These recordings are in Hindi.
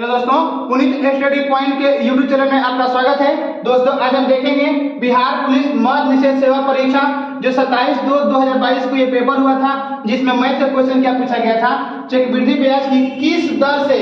हेलो दोस्तों, पुनीत स्टडी पॉइंट के यूट्यूब चैनल में आपका स्वागत है। दोस्तों, आज हम देखेंगे बिहार पुलिस मध्य निषेध सेवा परीक्षा जो 27/2/2022 को ये पेपर हुआ था, जिसमें मैथ का क्वेश्चन क्या पूछा गया था। चक्रवृद्धि ब्याज की किस दर से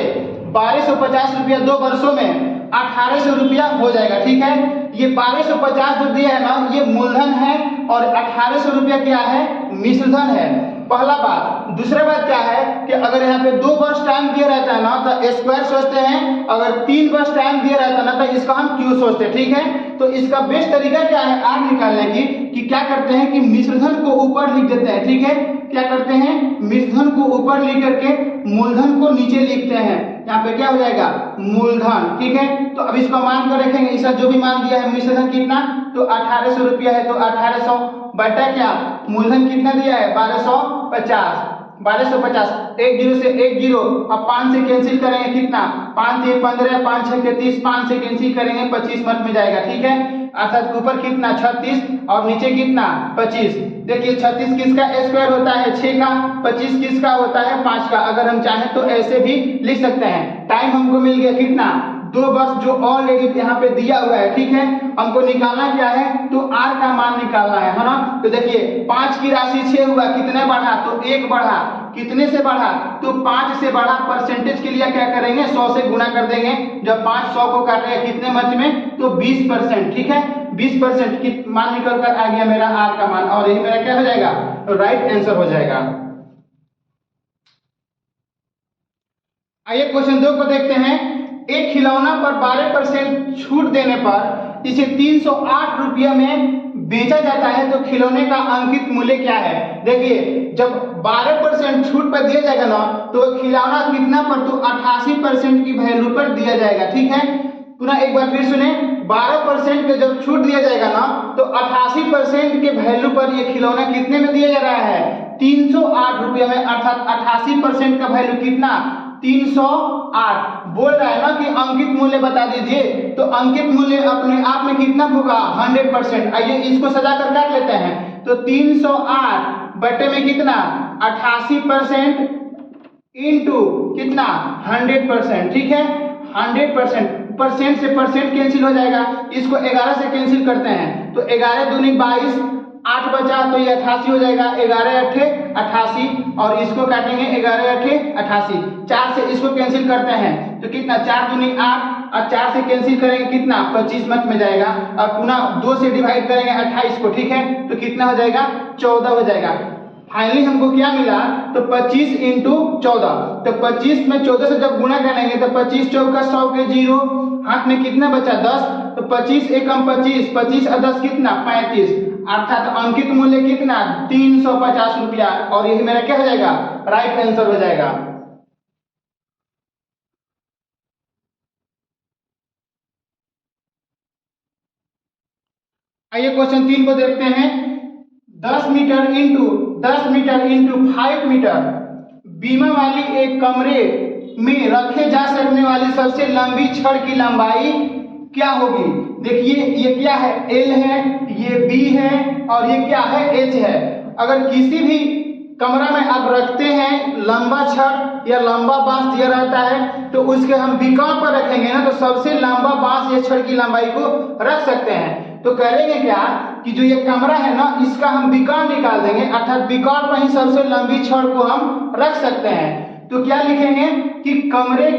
1250 रुपया 2 वर्षों में 1800 रुपया हो जाएगा। ठीक है, ये 1250 जो दिया है ना, ये मूलधन है और 1800 रुपया क्या है, मिश्रधन है। पहला बात। दूसरा बात क्या है कि अगर यहाँ पे 2 वर्ष टाइम दिया रहता है ना तो स्क्वायर सोचते हैं, अगर 3 वर्ष टाइम दिया रहता है ना तो इसका हम क्यू सोचते हैं। ठीक है, तो इसका बेस्ट तरीका क्या है आर निकालने की, कि क्या करते हैं कि मिश्रधन को ऊपर लिख देते हैं। ठीक है, क्या करते हैं, मिश्रधन को ऊपर लिख करके मूलधन को नीचे लिखते हैं। यहाँ पे क्या हो जाएगा, मूलधन। ठीक है, तो अब इसको मान कर रखेंगे, इसका जो भी मान दिया है मिश्रधन कितना, तो 1800 रुपया है, तो 1800 बटा क्या, मूलधन कितना दिया है 1250। 1250 एक जीरो से एक जीरो, अब 5 से कैंसिल करेंगे कितना, 5 से 15, 5 6 30, 5 से कैंसिल करेंगे 25 मत में जाएगा। ठीक है, अर्थात ऊपर कितना 36 और नीचे कितना 25। देखिए 36 किसका स्क्वायर होता है 6 का, 25 किसका होता है 5 का। अगर हम चाहें तो ऐसे भी लिख सकते हैं। टाइम हमको मिल गया कितना, 2 वर्ष जो ऑलरेडी यहाँ पे दिया हुआ है। ठीक है, हमको निकालना क्या है, तो आर का मान निकालना है ना। तो देखिए 5 की राशि 6 हुआ, कितने बढ़ा, तो 1 बढ़ा। कितने से बढ़ा, तो 5 से बढ़ा। परसेंटेज के लिए क्या करेंगे, 100 से गुणा कर देंगे। जब 5 100 को काट रहे कितने मत में, तो 20%। ठीक है, 20% की मान निकल कर आ गया मेरा आर का मान, और यही मेरा क्या हो जाएगा, तो राइट आंसर हो जाएगा। आइए क्वेश्चन 2 को देखते हैं। एक खिलौना पर 12% छूट देने पर इसे 308 रुपया में बेचा जाता है, तो खिलौने का अंकित मूल्य क्या है। देखिए जब 12% छूट पर दिया जाएगा ना, तो खिलौना कितना पर, तो 88% की वैल्यू पर दिया जाएगा। ठीक है, पुनः एक बार फिर सुने, 12% पे जब छूट दिया जाएगा ना, तो 88% के वैल्यू पर ये खिलौना कितने में दिया जा रहा है, 308 रुपया में। अर्थात 88% का वैल्यू कितना, 308। बोल रहा है ना कि अंकित मूल्य बता दीजिए, तो अंकित मूल्य अपने आप में कितना होगा, 100%। आइए इसको सजा कर काट लेते हैं, तो 308 बटे में कितना 88% इंटू कितना 100%। ठीक है, 100%। परसेंट से परसेंट कैंसिल हो जाएगा, इसको 11 से कैंसिल करते हैं, तो 11 दूनी 22, 8 बचा तो ये 88 हो जाएगा। 11 अट्ठे 88, और इसको काटेंगे 11 अट्ठे 88। 4 से इसको कैंसिल करते हैं, तो कितना 4 दूनी 8, और 4 से कैंसिल करेंगे कितना 25 मत में जाएगा, और पुनः 2 से डिवाइड करेंगे 28 को। ठीक है, तो कितना हो जाएगा, 14 हो जाएगा। फाइनली हमको क्या मिला, तो 25 इंटू 14, तो 25 में 14 से जब गुणा करेंगे तो 25 चौका 100 के 0, हाथ में कितना बचा 10, तो 25 एकम 25, 25 और 10 कितना 35। अर्थात अंकित मूल्य कितना 350 रुपया, और यही मेरा क्या हो जाएगा, राइट आंसर हो जाएगा। आइए क्वेश्चन 3 को देखते हैं। 10 मीटर इंटू 5 मीटर बीमा वाली एक कमरे में रखे जा सकने वाली सबसे लंबी छड़ की लंबाई क्या होगी। देखिए ये क्या है, L है, ये B है, और ये क्या है, H है। अगर किसी भी कमरा में आप रखते हैं लंबा छड़ या लंबा बांस दिया रहता है, तो उसके हम विकर्ण पर रखेंगे ना, तो सबसे लंबा बांस या छड़ की लंबाई को रख सकते हैं। तो करेंगे क्या कि जो ये कमरा है ना, इसका हम विकर्ण निकाल देंगे, अर्थात विकर्ण पर ही सबसे लंबी छड़ को हम रख सकते हैं। तो क्या लिखेंगे कि कमरे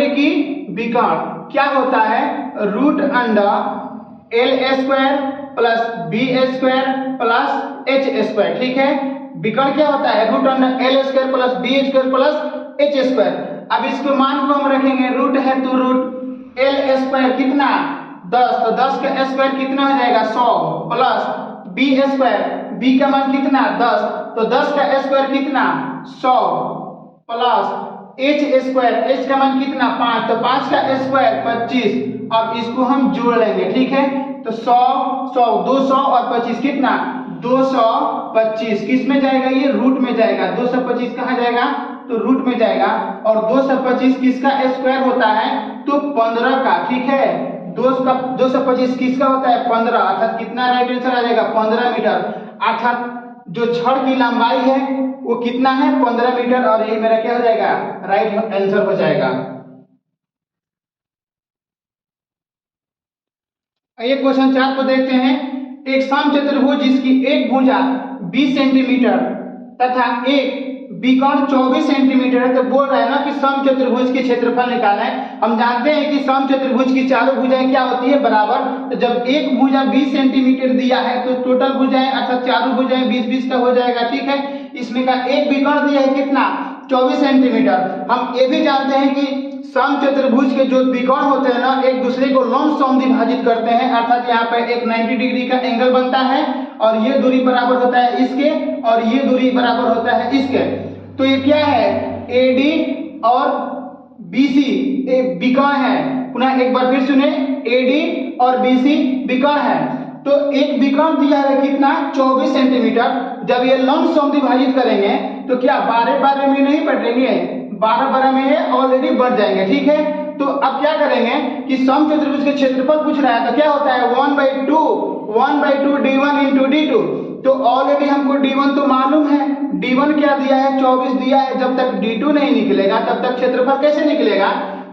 की विकर्ण क्या होता है, root under L square plus B square plus H square. ठीक है, विकर्ण क्या होता है, root under L square plus B square plus H square. अब इसको मान को हम रखेंगे, रूट है तो रूट L स्क्वायर कितना 10, तो 10 का स्क्वायर कितना हो जाएगा 100, प्लस B स्क्वायर, B का मान कितना 10, तो 10 का स्क्वायर कितना 100, प्लस H स्क्वायर, H का मान कितना 5, तो 5 का स्क्वायर 25। अब इसको हम जोड़ लेंगे। ठीक है, तो 100 100 200 और 25 कितना 225। किस में जाएगा, ये रूट में जाएगा। 225 कहाँ जाएगा, तो रूट में जाएगा। और 225 किसका स्क्वायर होता है, तो 15 का। ठीक है, 225 किसका होता है 15, अर्थात कितना राइट आंसर आ जाएगा 15 मीटर। अर्थात जो छड़ की लंबाई है वो कितना है 15 मीटर, और ये मेरा क्या हो जाएगा, राइट आंसर हो जाएगा। आइए क्वेश्चन 4 को देखते हैं। एक समचतुर्भुज जिसकी एक भुजा 20 सेंटीमीटर तथा एक विकर्ण 24 सेंटीमीटर है, तो बोल रहा है ना कि समचतुर्भुज की क्षेत्रफल निकालना है। हम जानते हैं कि समचतुर्भुज की चारों भुजाएं क्या होती है, बराबर। तो जब एक भुजा 20 सेंटीमीटर दिया है तो टोटल भुजाएं अर्थात चारों भुजाएं 20-20 का हो जाएगा, ठीक है। इसमें का एक विकर्ण दिया है कितना, 24 सेंटीमीटर। हम ये भी जानते हैं कि समचतुर्भुज के जो विकर्ण होते हैं ना, एक दूसरे को लंब सम विभाजित करते हैं, अर्थात यहाँ पे एक 90 डिग्री का एंगल बनता है और ये दूरी बराबर होता है इसके और ये दूरी बराबर होता है इसके। तो ये क्या है, AD और BC एक विकर्ण है। पुनः एक बार फिर सुने, AD और BC विकर्ण है। तो एक विकर्ण दिया है कितना, 24 सेंटीमीटर। जब ये लंब सम विभाजित करेंगे तो क्या 12-12 में नहीं बढ़ेंगे, 12-12 में है ऑलरेडी बढ़ जाएंगे, ठीक है। तो अब क्या करेंगे कि समचतुर्भुज के क्षेत्रफल पूछ रहा है, तो क्या होता है 1/2 D1 into D2। तो ऑलरेडी हमको D1 तो मालूम है, D1 क्या दिया है, 24 दिया है। जब तक D2 नहीं निकलेगा तब तक क्षेत्रफल कैसे निकलेगा।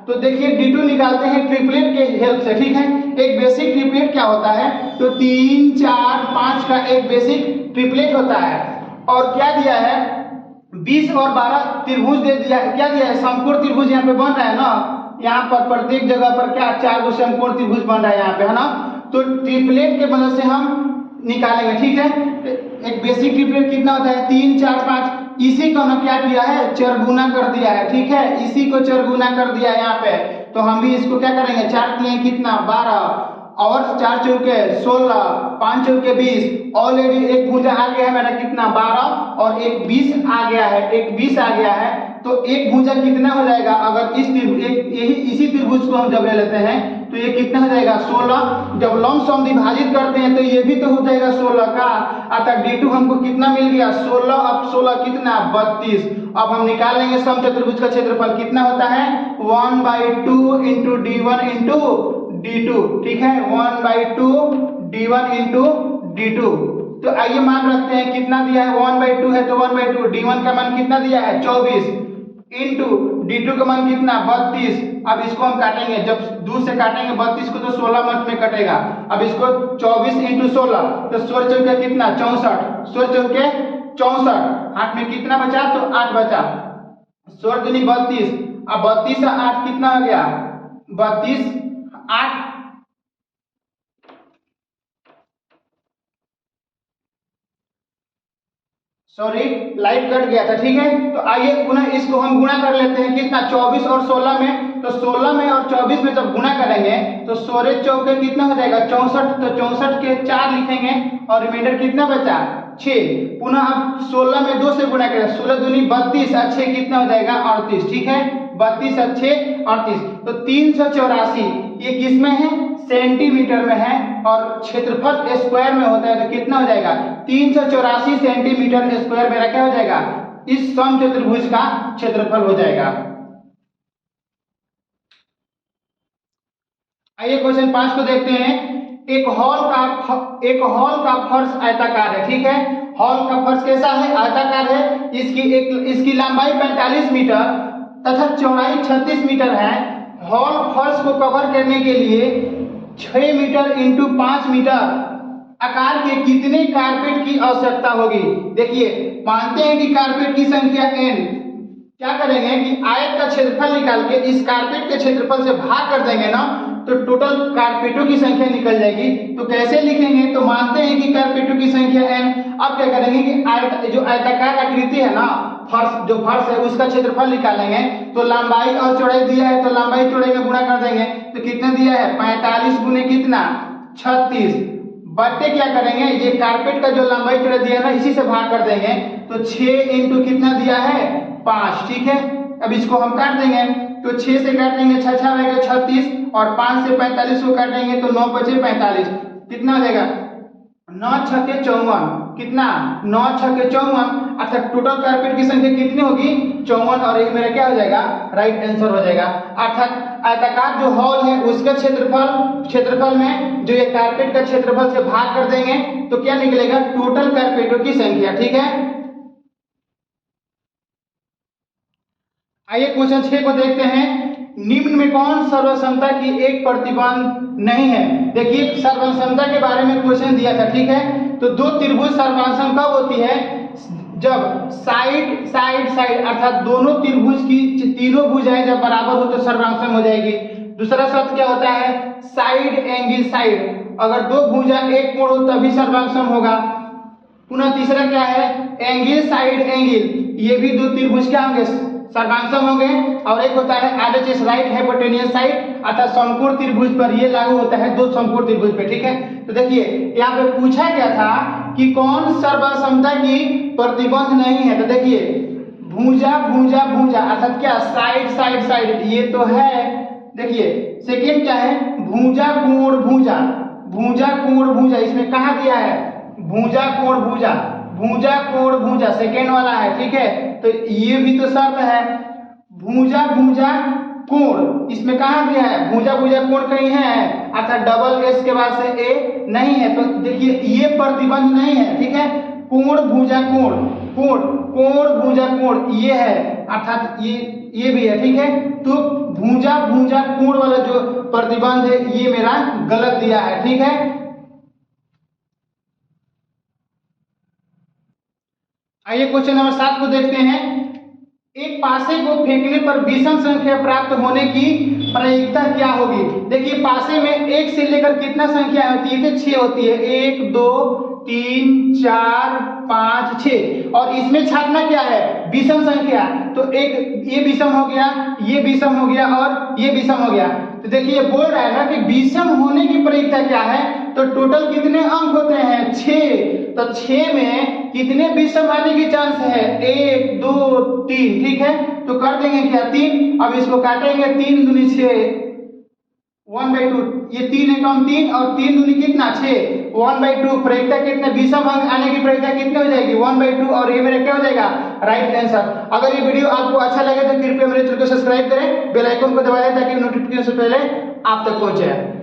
तो देखिए D2 निकालते हैं ट्रिपलेट के हेल्प से, ठीक है। एक बेसिक ट्रिपलेट क्या होता है, तो 3, 4, 5 का एक बेसिक ट्रिपलेट होता है। और क्या दिया है, 20 और 12 त्रिभुज दे दिया है। क्या दिया है, समकोण त्रिभुज यहाँ पे बन रहा है ना, यहाँ पर प्रत्येक जगह पर क्या 4 गो समकोण त्रिभुज बन रहा है यहाँ पे, है ना। तो ट्रिपलेट के मदद से हम निकालेंगे, ठीक है। एक बेसिक ट्रिपलेट कितना होता है, 3, 4, 5। इसी को ना क्या किया है, चरगुना कर दिया है, ठीक है। इसी को चरगुना कर दिया है यहाँ पे। तो हम भी इसको क्या करेंगे, 4 किए कितना 12 और 4 चौके 16, 5 चौके 20। ऑलरेडी एक भुजा आ गया है मेरा कितना 12 और एक 20 आ गया है, एक 20 आ गया है। तो एक भुजा कितना हो जाएगा, अगर इस इसी त्रिभुज को हम जब ले लेते हैं तो ये कितना हो जाएगा 16। जब लंब सम विभाजित करते हैं तो ये भी तो हो जाएगा 16 का। अतः D2 हमको कितना मिल गया 16। अब 16 कितना 32। अब हम निकाल लेंगे समचतुर्भुज का क्षेत्रफल कितना होता है 1/2 into D1 into D2, ठीक है। 1/2 D1 into D2। तो आइए मान रखते हैं कितना दिया है 1/2 है तो 1/2 D1 का मान कितना दिया है 24 इंटू D2 का मान कितना 32। अब इसको हम काटेंगे, जब 2 से काटेंगे 32 को तो 16 मंथ में कटेगा। अब इसको 24 इंटू 16 तो 16 चौके कितना 64, 16 चौके 64। हाथ में कितना बचा तो 8 बचा, 16 दूनी 32। अब 32 से 8 कितना हो गया 32, 8 सॉरी लाइट कट गया था, ठीक है। तो आइए पुनः इसको हम गुणा कर लेते हैं कितना 24 और 16 में। तो 16 में और 24 में जब गुणा करेंगे तो 16 चौके कितना हो जाएगा 64। तो 64 के 4 लिखेंगे और रिमाइंडर कितना बचा 6। पुनः अब 16 में 2 से गुणा करें, 16 दूनी 32 और 6 कितना हो जाएगा 38, ठीक है। 32 और 6 38। तो 384 ये किस में है सेंटीमीटर में है और क्षेत्रफल स्क्वायर में होता है। तो कितना हो जाएगा 384 सेंटीमीटर स्क्वायर मेरा क्या हो जाएगा इस समचतुर्भुज का क्षेत्रफल हो जाएगा। आइए क्वेश्चन 5 को देखते हैं। एक हॉल का फर्श आयताकार है, ठीक है। हॉल का फर्श कैसा है आयताकार है। इसकी लंबाई 45 मीटर तथा चौड़ाई 36 मीटर है। हॉल फर्श को कवर करने के लिए 6 मीटर इंटू 5 मीटर आकार के कितने कारपेट की आवश्यकता होगी। देखिए मानते हैं कि कारपेट की संख्या n। क्या करेंगे कि आयत का क्षेत्रफल निकाल के इस कारपेट के क्षेत्रफल से भाग कर देंगे ना, तो टोटल कारपेटों की संख्या निकल जाएगी। तो कैसे लिखेंगे, तो मानते हैं कि कारपेटों की संख्या n। अब क्या करेंगे कि आयत जो आयताकार आकृति है ना, फर्श जो फर्श है उसका क्षेत्रफल निकालेंगे। तो लंबाई और चौड़ाई दिया है तो लंबाई चौड़ाई में गुणा कर देंगे। तो कितना दिया है 45 गुने कितना 36 बट्टे क्या करेंगे ये कारपेट का जो लंबाई चौड़ाई दिया है ना इसी से भाग कर देंगे। तो 6 इंटू कितना दिया है 5, ठीक है। अब इसको हम काट देंगे। तो 6 से काट देंगे 6 6 रहेगा 36 और 5 से 45 को काटेंगे तो 9 बचे 45। कितना हो जाएगा 9 छक्के 54। कितना 9 छक्के 54 अर्थात टोटल कारपेट की संख्या कितनी होगी 54 और ये मेरा क्या हो जाएगा राइट आंसर हो जाएगा। अर्थात आयताकार जो हॉल है उसका क्षेत्रफल में जो ये कारपेट का क्षेत्रफल से भाग कर देंगे तो क्या निकलेगा टोटल कारपेटों की संख्या, ठीक है। आइए क्वेश्चन 6 को देखते हैं। निम्न में कौन सर्वसमता की एक प्रतिबंध नहीं है? देखिए सर्वसमता के बारे में क्वेश्चन दिया था, ठीक है। तो दो त्रिभुज सर्वांसम कब होती है? जब साइड साइड साइड अर्थात दोनों त्रिभुज की तीनों भुजाएं जब बराबर हो तो सर्वांसम हो जाएगी। दूसरा शब्द क्या होता है? साइड एंगल साइड, अगर दो भुजा एक कोण हो तभी सर्वांसम होगा। पुनः तीसरा क्या है? एंगल साइड एंगल, ये भी दो त्रिभुज क्या होंगे? सर्वांसम होंगे। और एक होता है RHS राइट हाइपोटेनियस साइड अर्थात समकोण त्रिभुज पर, ये लागू होता है दो समकोण त्रिभुज पे, ठीक है। तो देखिए यहाँ पे पूछा गया था कि कौन सर्वसमता की प्रतिबंध नहीं है। तो देखिए भुजा भुजा भुजा अर्थात क्या? साइड साइड साइड, ये तो है। देखिए सेकेंड क्या है? भुजा कोण भुजा, भुजा कोण भुजा, इसमें कहा दिया है? भुजा कोण भुजा, भुजा कोण भुजा सेकेंड वाला है, ठीक है। तो ये भी तो शर्त है। भुजा भुजा कोण, इसमें कहा दिया है? भुजा भुजा कोण कहीं है अर्थात डबल एस के बाद से ए नहीं है। तो देखिए ये प्रतिबंध नहीं है, ठीक है। कोण भुजा कोण, कोण कोण भुजा कोण ये है अर्थात ये भी है, ठीक है। तो भुजा भुजा कोण वाला जो प्रतिबंध है ये मेरा गलत दिया है, ठीक है। आइए क्वेश्चन नंबर 7 को देखते हैं। एक पासे को फेंकने पर विषम संख्या प्राप्त होने की प्रायिकता क्या होगी? देखिए पासे में एक से लेकर कितना संख्या होती है? 6 होती है। 1 2 3 4 5 6 और इसमें छापना क्या है? विषम संख्या। तो एक ये विषम हो गया, ये विषम हो गया और ये विषम हो गया। तो देखिए बोल रहा है ना कि विषम होने की प्रायिकता क्या है? तो टोटल कितने अंक होते हैं? 6। तो 6 में कितने विषम आने की चांस है? 1 2 3, ठीक है। तो कर देंगे क्या? 3। अब इसको काटेंगे, 3 दूनी 6, 1/2, ये 3 एकम 3 और 3 दूनी कितना? 6, 1/2। प्रायिकता कितने? विषम अंक आने की प्रायिकता कितनी हो जाएगी? 1/2 और ये मेरा क्या हो जाएगा? Right answer. अगर ये वीडियो आपको अच्छा लगे तो कृपया मेरे चैनल को सब्सक्राइब करें, बेल आइकन को दबा दें ताकि नोटिफिकेशन से पहले आप तक पहुंचे।